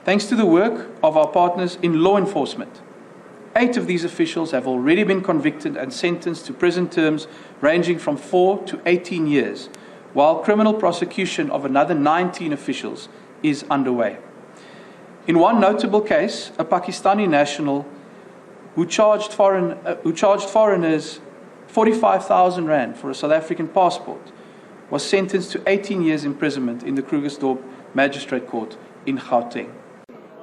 Thanks to the work of our partners in law enforcement, 8 of these officials have already been convicted and sentenced to prison terms ranging from 4 to 18 years, while criminal prosecution of another 19 officials is underway. In one notable case, a Pakistani national who charged foreigners 45,000 rand for a South African passport was sentenced to 18 years imprisonment in the Krugersdorp Magistrate Court in Gauteng.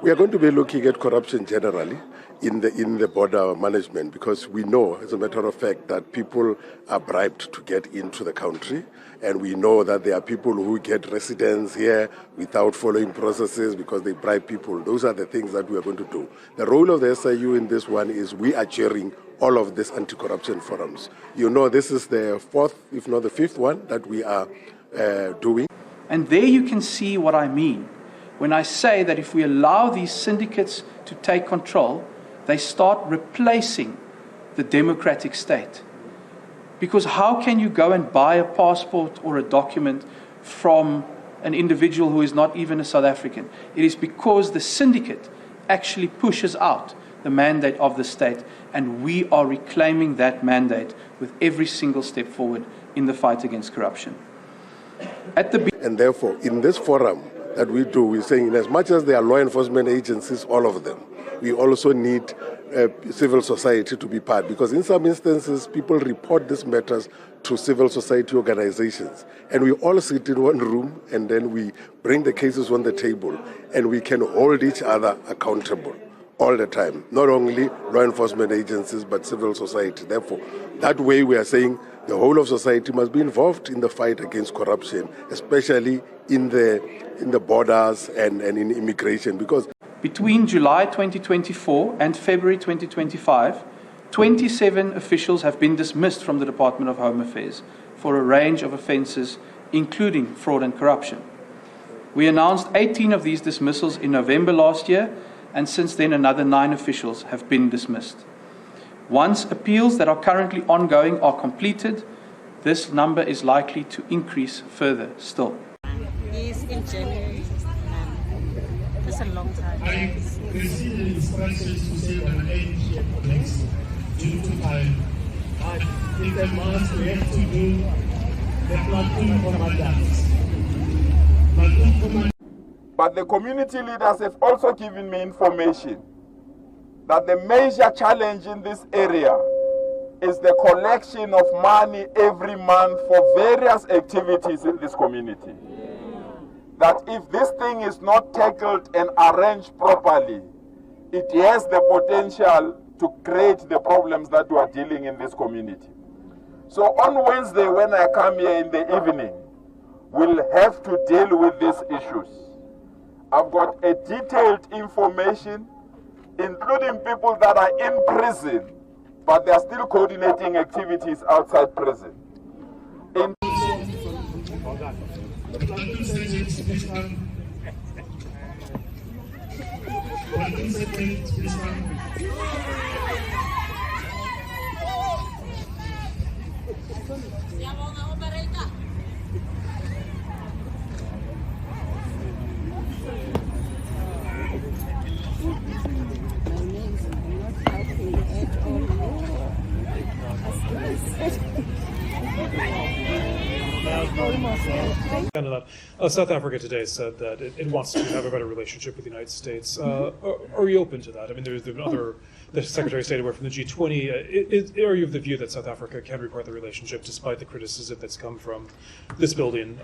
We are going to be looking at corruption generally in the border management, because we know, as a matter of fact, that people are bribed to get into the country, and we know that there are people who get residence here without following processes because they bribe people. Those are the things that we are going to do. The role of the SIU in this one is we are chairing all of these anti-corruption forums. You know, this is the 4th, if not the 5th one that we are doing. And there you can see what I mean when I say that if we allow these syndicates to take control, they start replacing the democratic state. Because how can you go and buy a passport or a document from an individual who is not even a South African? It is because the syndicate actually pushes out the mandate of the state, and we are reclaiming that mandate with every single step forward in the fight against corruption. And therefore, in this forum that we do, we're saying, in as much as there are law enforcement agencies, all of them, we also need civil society to be part, because in some instances people report these matters to civil society organizations, and we all sit in one room and then we bring the cases on the table and we can hold each other accountable all the time, not only law enforcement agencies but civil society. Therefore, that way we are saying the whole of society must be involved in the fight against corruption, especially in the borders and in immigration, because between July 2024 and February 2025, 27 officials have been dismissed from the Department of Home Affairs for a range of offences, including fraud and corruption. We announced 18 of these dismissals in November last year, and since then another 9 officials have been dismissed. Once appeals that are currently ongoing are completed, this number is likely to increase further still. Is in January. That's a long time. I received instructions to say an end next due to time. In the month we have to do the platoon commandants. But the community leaders have also given me information that the major challenge in this area is the collection of money every month for various activities in this community. That if this thing is not tackled and arranged properly, it has the potential to create the problems that we are dealing in this community. So on Wednesday, when I come here in the evening, we'll have to deal with these issues. I've got a detailed information, including people that are in prison, but they're still coordinating activities outside prison. South Africa today said that it wants to have a better relationship with the United States. Are you open to that? I mean, there's been the Secretary of State aware from the G20. Are you of the view that South Africa can repart the relationship despite the criticism that's come from this building?